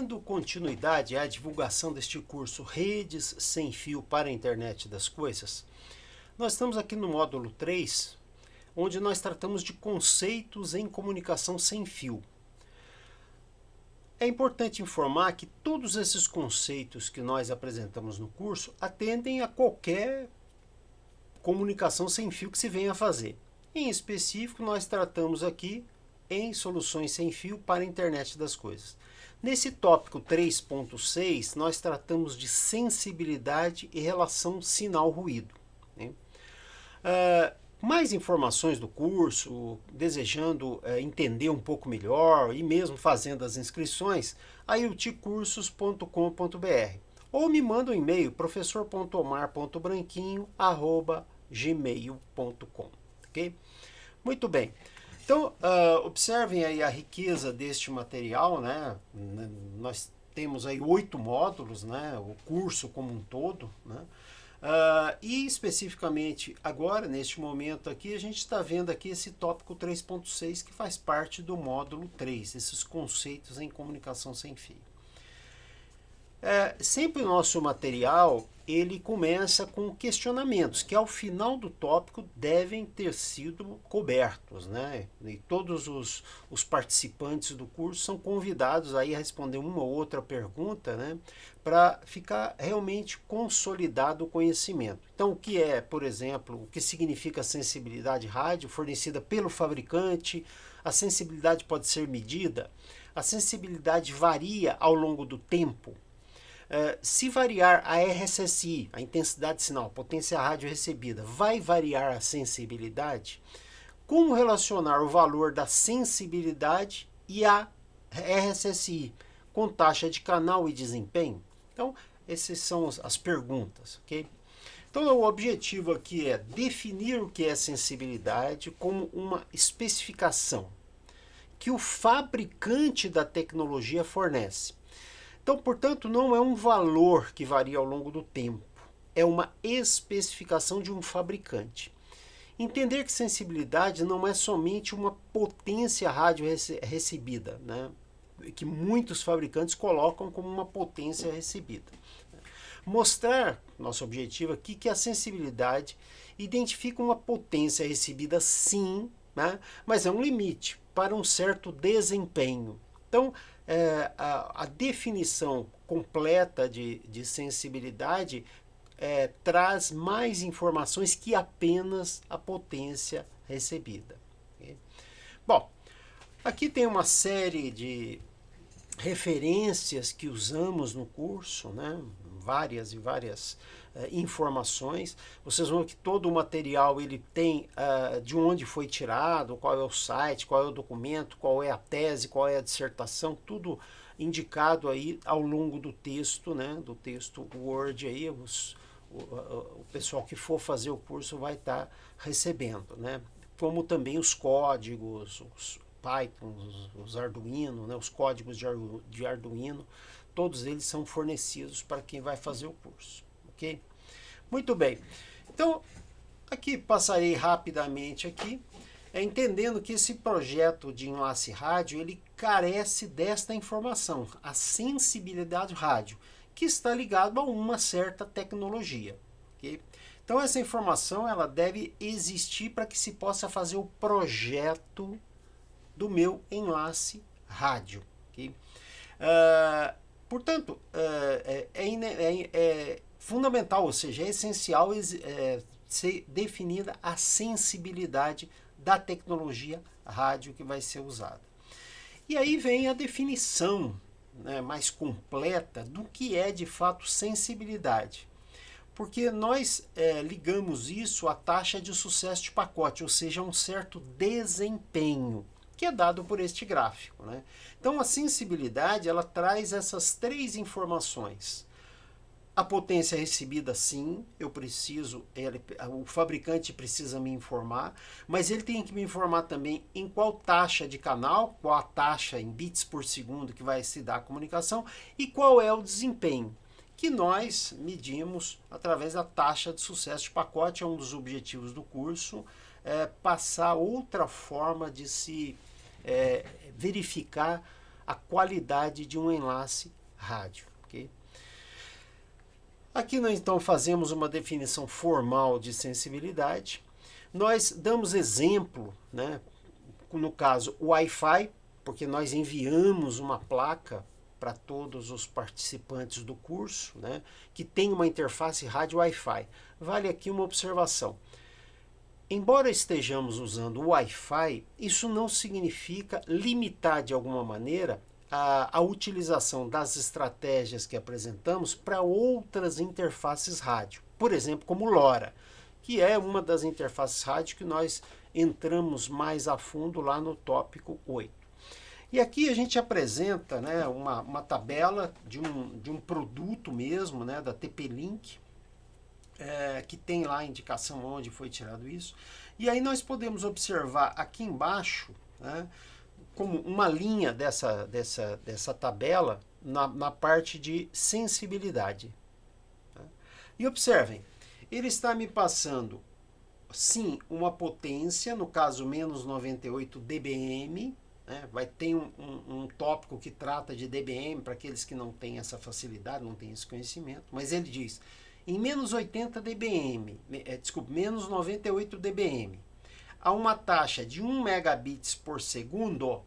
Dando continuidade à divulgação deste curso Redes Sem Fio para a Internet das Coisas, nós estamos aqui no módulo 3, onde nós tratamos de conceitos em comunicação sem fio. É importante informar que todos esses conceitos que nós apresentamos no curso atendem a qualquer comunicação sem fio que se venha a fazer. Em específico, nós tratamos aqui em soluções sem fio para a internet das coisas. Nesse tópico 3.6, nós tratamos de sensibilidade e relação sinal-ruído. Né? Mais informações do curso, desejando entender um pouco melhor e mesmo fazendo as inscrições, ailticursos.com.br ou me manda um e-mail, professor.omar.branquinho@gmail.com, ok? Muito bem. Então, observem aí a riqueza deste material, né? Nós temos aí 8 módulos, né? O curso como um todo, né? E especificamente agora, neste momento aqui, a gente está vendo aqui esse tópico 3.6 que faz parte do módulo 3, esses conceitos em comunicação sem fio. Sempre o nosso material ele começa com questionamentos que ao final do tópico devem ter sido cobertos, né? E todos os participantes do curso são convidados aí a responder uma ou outra pergunta, né? Para ficar realmente consolidado o conhecimento. Então, o que é, por exemplo, o que significa sensibilidade rádio fornecida pelo fabricante? A sensibilidade pode ser medida? A sensibilidade varia ao longo do tempo? Se variar a RSSI, a intensidade de sinal, potência rádio recebida, vai variar a sensibilidade? Como relacionar o valor da sensibilidade e a RSSI com taxa de canal e desempenho? Então, essas são as perguntas, ok? Então, o objetivo aqui é definir o que é sensibilidade como uma especificação que o fabricante da tecnologia fornece. Então, portanto, não é um valor que varia ao longo do tempo, é uma especificação de um fabricante. Entender que sensibilidade não é somente uma potência rádio recebida, né? Que muitos fabricantes colocam como uma potência recebida. Mostrar, nosso objetivo aqui, que a sensibilidade identifica uma potência recebida sim, né? Mas é um limite para um certo desempenho. Então, a definição completa de sensibilidade traz mais informações que apenas a potência recebida. Okay? Bom, aqui tem uma série de referências que usamos no curso, né? Várias e várias informações. Vocês vão ver que todo o material ele tem de onde foi tirado, qual é o site, qual é o documento, qual é a tese, qual é a dissertação, tudo indicado aí ao longo do texto, né? Do texto Word aí, o pessoal que for fazer o curso vai estar recebendo, né? Como também os códigos, os Python, os Arduino, né? Os códigos de Arduino, todos eles são fornecidos para quem vai fazer o curso, ok? Muito bem. Então, aqui passarei rapidamente aqui, entendendo que esse projeto de enlace rádio, ele carece desta informação, a sensibilidade rádio, que está ligado a uma certa tecnologia, ok? Então, essa informação, ela deve existir para que se possa fazer o projeto do meu enlace rádio, ok? Portanto, é fundamental, ou seja, é essencial ser definida a sensibilidade da tecnologia rádio que vai ser usada. E aí vem a definição, né, mais completa do que é de fato sensibilidade. Porque nós ligamos isso à taxa de sucesso de pacote, ou seja, a um certo desempenho, que é dado por este gráfico, né? Então, a sensibilidade, ela traz essas 3 informações. A potência recebida, sim, eu preciso, o fabricante precisa me informar, mas ele tem que me informar também em qual taxa de canal, qual a taxa em bits por segundo que vai se dar a comunicação e qual é o desempenho, que nós medimos através da taxa de sucesso de pacote. É um dos objetivos do curso, passar outra forma de se verificar a qualidade de um enlace rádio. Okay? Aqui nós então fazemos uma definição formal de sensibilidade. Nós damos exemplo, né, no caso Wi-Fi, porque nós enviamos uma placa para todos os participantes do curso, né, que tem uma interface rádio Wi-Fi. Vale aqui uma observação. Embora estejamos usando o Wi-Fi, isso não significa limitar de alguma maneira a utilização das estratégias que apresentamos para outras interfaces rádio. Por exemplo, como LoRa, que é uma das interfaces rádio que nós entramos mais a fundo lá no tópico 8. E aqui a gente apresenta, né, uma tabela de um produto mesmo, né, da TP-Link, que tem lá a indicação onde foi tirado isso. E aí nós podemos observar aqui embaixo, né, como uma linha dessa tabela na parte de sensibilidade. Tá? E observem, ele está me passando, sim, uma potência, no caso menos 98 dBm, né? Vai ter um tópico que trata de dBm para aqueles que não têm essa facilidade, não têm esse conhecimento, mas ele diz, em menos 80 dBm, menos 98 dBm, a uma taxa de 1 megabits por segundo,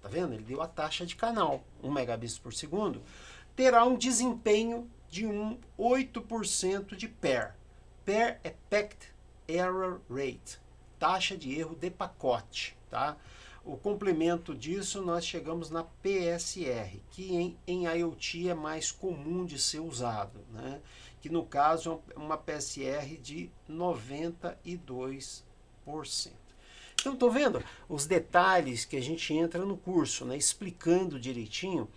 tá vendo? Ele deu a taxa de canal, 1 megabits por segundo, terá um desempenho de 8% de PER. PER é Packet Error Rate, taxa de erro de pacote, tá? O complemento disso nós chegamos na PSR, que em IoT é mais comum de ser usado, né? Que no caso é uma PSR de 92%. Então, estou vendo os detalhes que a gente entra no curso, né, explicando direitinho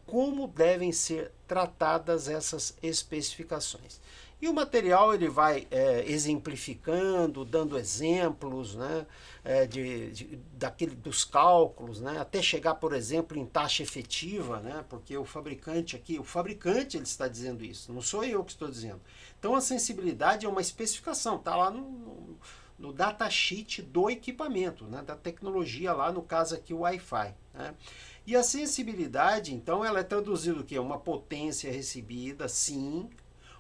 como devem ser tratadas essas especificações. E o material ele vai exemplificando, dando exemplos, né, dos cálculos, né, até chegar, por exemplo, em taxa efetiva, né, porque o fabricante ele está dizendo isso, não sou eu que estou dizendo. Então a sensibilidade é uma especificação, está lá no datasheet do equipamento, né, da tecnologia lá, no caso aqui o Wi-Fi. Né? E a sensibilidade, então, ela é traduzida o quê? Uma potência recebida, sim,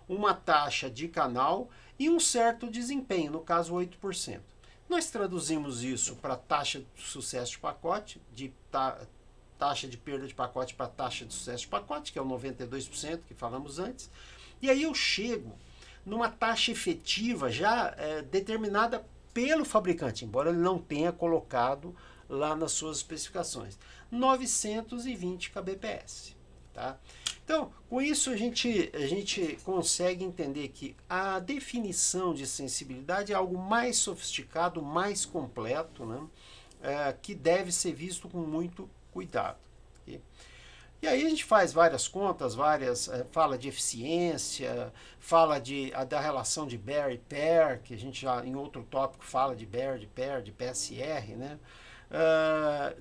uma taxa de canal e um certo desempenho, no caso 8%. Nós traduzimos isso para taxa de sucesso de pacote, taxa de perda de pacote para taxa de sucesso de pacote, que é o 92% que falamos antes, e aí eu chego numa taxa efetiva já determinada pelo fabricante, embora ele não tenha colocado lá nas suas especificações, 920 kbps. Tá? Então, com isso a gente consegue entender que a definição de sensibilidade é algo mais sofisticado, mais completo, né? Que deve ser visto com muito cuidado. Okay? E aí a gente faz várias contas, fala de eficiência, fala da relação de Bair e PER, que a gente já em outro tópico fala de Bair, de PER, de PSR, né?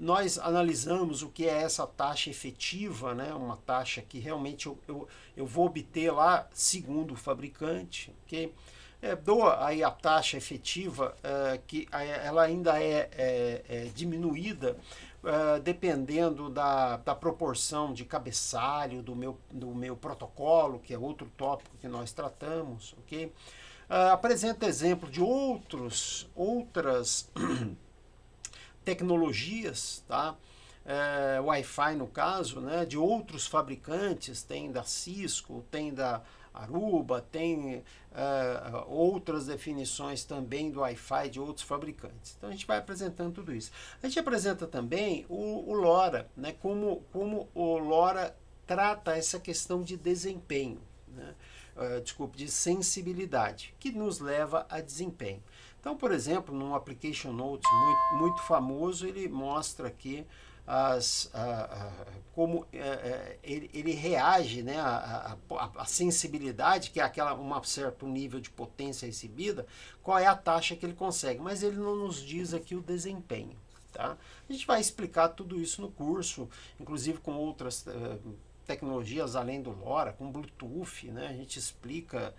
Nós analisamos o que é essa taxa efetiva, né? Uma taxa que realmente eu vou obter lá segundo o fabricante, ok? Dou aí a taxa efetiva, que ela ainda é diminuída, dependendo da proporção de cabeçalho do meu protocolo, que é outro tópico que nós tratamos, ok? Apresenta exemplo de outras tecnologias, tá? Wi-Fi no caso, né? De outros fabricantes, tem da Cisco, tem da Aruba, tem outras definições também do Wi-Fi de outros fabricantes. Então a gente vai apresentando tudo isso. A gente apresenta também o LoRa, né? Como o LoRa trata essa questão de desempenho, né? De sensibilidade, que nos leva a desempenho. Então, por exemplo, num Application Notes muito famoso, ele mostra aqui como ele reage, né, a sensibilidade, que é um certo nível de potência recebida, qual é a taxa que ele consegue, mas ele não nos diz aqui o desempenho. Tá? A gente vai explicar tudo isso no curso, inclusive com outras tecnologias além do LoRa, com Bluetooth, né? A gente explica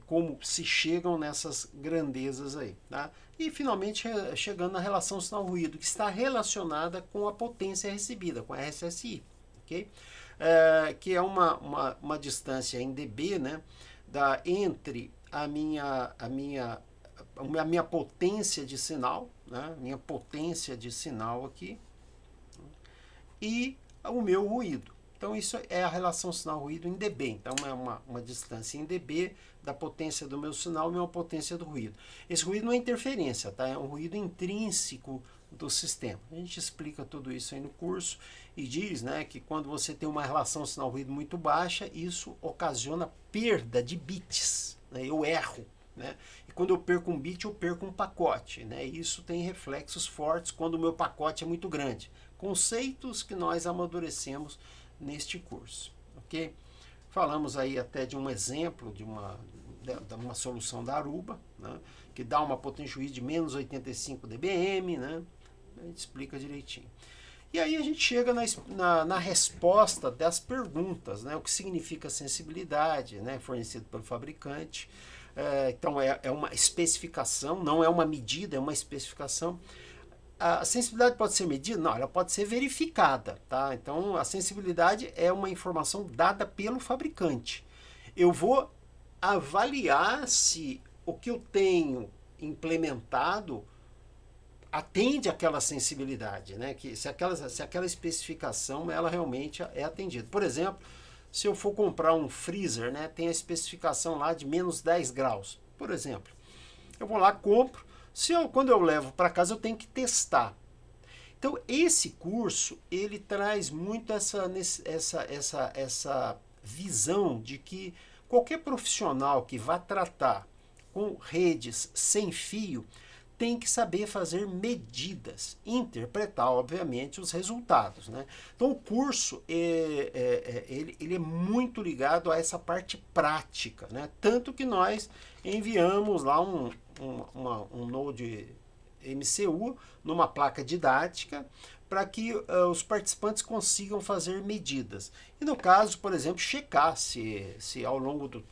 como se chegam nessas grandezas aí. Tá? E finalmente chegando na relação sinal-ruído, que está relacionada com a potência recebida, com a RSSI. Okay? Que é uma distância em dB, né, entre a minha potência de sinal, né, minha potência de sinal aqui, e o meu ruído. Então, isso é a relação sinal-ruído em dB. Então, é uma distância em dB da potência do meu sinal e uma potência do ruído. Esse ruído não é interferência, tá? É um ruído intrínseco do sistema. A gente explica tudo isso aí no curso e diz, né, que quando você tem uma relação sinal-ruído muito baixa, isso ocasiona perda de bits. Né? Eu erro. Né? E quando eu perco um bit, eu perco um pacote. Né? E isso tem reflexos fortes quando o meu pacote é muito grande. Conceitos que nós amadurecemos neste curso, ok? Falamos aí até de um exemplo de uma solução da Aruba, né, que dá uma potência ruído de menos 85 dBm, né? A gente explica direitinho. E aí a gente chega na resposta das perguntas, né? O que significa sensibilidade, né? Fornecido pelo fabricante. Então é uma especificação, não é uma medida, é uma especificação. A sensibilidade pode ser medida? Não, ela pode ser verificada, tá? Então, a sensibilidade é uma informação dada pelo fabricante. Eu vou avaliar se o que eu tenho implementado atende aquela sensibilidade, né? Se aquela especificação ela realmente é atendida. Por exemplo, se eu for comprar um freezer, né, tem a especificação lá de menos 10 graus, por exemplo. Eu vou lá, compro. Quando eu levo para casa, eu tenho que testar. Então, esse curso, ele traz muito essa visão de que qualquer profissional que vá tratar com redes sem fio tem que saber fazer medidas, interpretar, obviamente, os resultados. Né? Então, o curso ele é muito ligado a essa parte prática. Né? Tanto que nós enviamos lá um Node MCU numa placa didática para que os participantes consigam fazer medidas. E no caso, por exemplo, checar se ao longo do...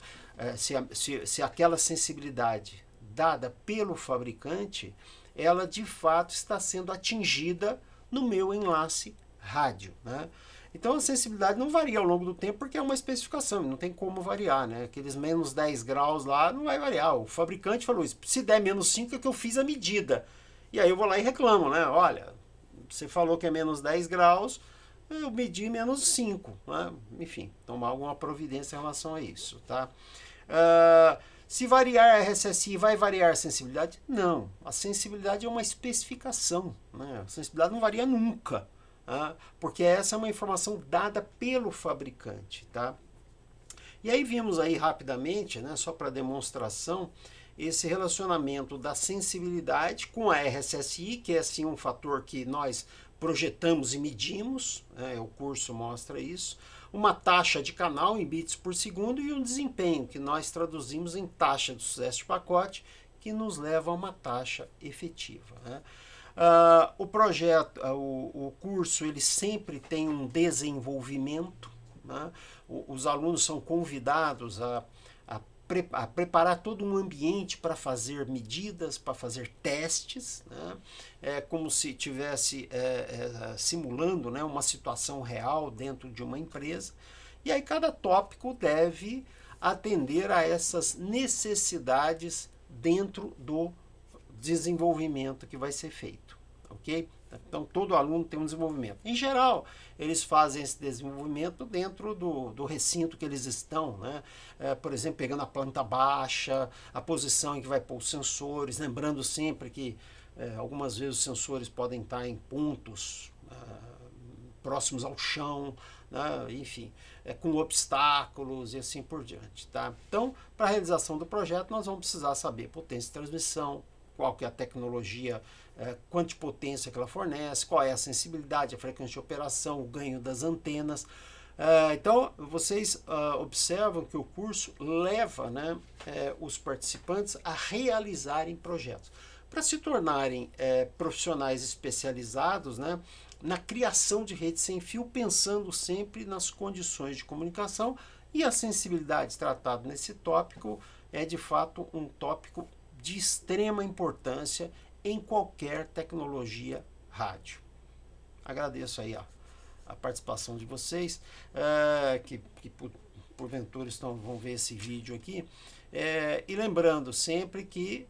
se aquela sensibilidade dada pelo fabricante, ela de fato está sendo atingida no meu enlace rádio. Né? Então a sensibilidade não varia ao longo do tempo porque é uma especificação, não tem como variar. Né? Aqueles menos 10 graus lá não vai variar. O fabricante falou isso. Se der menos 5 é que eu fiz a medida. E aí eu vou lá e reclamo, né? Olha, você falou que é menos 10 graus, eu medi menos 5. Né? Enfim, tomar alguma providência em relação a isso. Tá? Se variar a RSSI, vai variar a sensibilidade? Não. A sensibilidade é uma especificação. Né? A sensibilidade não varia nunca. Tá? Porque essa é uma informação dada pelo fabricante. Tá? E aí vimos aí rapidamente, né, só para demonstração, esse relacionamento da sensibilidade com a RSSI, que é assim um fator que nós projetamos e medimos, né, o curso mostra isso, uma taxa de canal em bits por segundo e um desempenho, que nós traduzimos em taxa de sucesso de pacote, que nos leva a uma taxa efetiva. Né? O projeto, o curso, ele sempre tem um desenvolvimento. Né? Os alunos são convidados a preparar todo um ambiente para fazer medidas, para fazer testes, né? É como se estivesse simulando, né, uma situação real dentro de uma empresa. E aí cada tópico deve atender a essas necessidades dentro do desenvolvimento que vai ser feito, ok? Então, todo aluno tem um desenvolvimento. Em geral, eles fazem esse desenvolvimento dentro do recinto que eles estão, né? Por exemplo, pegando a planta baixa, a posição em que vai pôr os sensores, lembrando sempre que algumas vezes os sensores podem estar em pontos próximos ao chão, né? Enfim, com obstáculos e assim por diante. Tá? Então, para a realização do projeto, nós vamos precisar saber potência de transmissão, qual que é a tecnologia, quanto de potência que ela fornece, qual é a sensibilidade, a frequência de operação, o ganho das antenas. Então, vocês observam que o curso leva, né, os participantes a realizarem projetos. Para se tornarem profissionais especializados, né, na criação de redes sem fio, pensando sempre nas condições de comunicação, e a sensibilidade tratada nesse tópico é de fato um tópico de extrema importância em qualquer tecnologia rádio. Agradeço aí a participação de vocês, que porventura vão ver esse vídeo aqui. E lembrando sempre que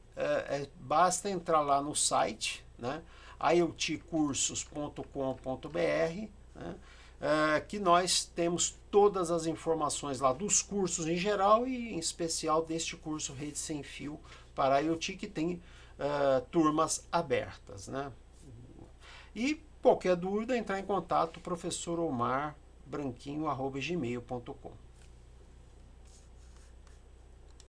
basta entrar lá no site, né, iotcursos.com.br, né, que nós temos todas as informações lá dos cursos em geral e em especial deste curso Rede Sem Fio para IoT, que tem turmas abertas, né? E qualquer dúvida, entrar em contato, professor Omar Branquinho@gmail.com.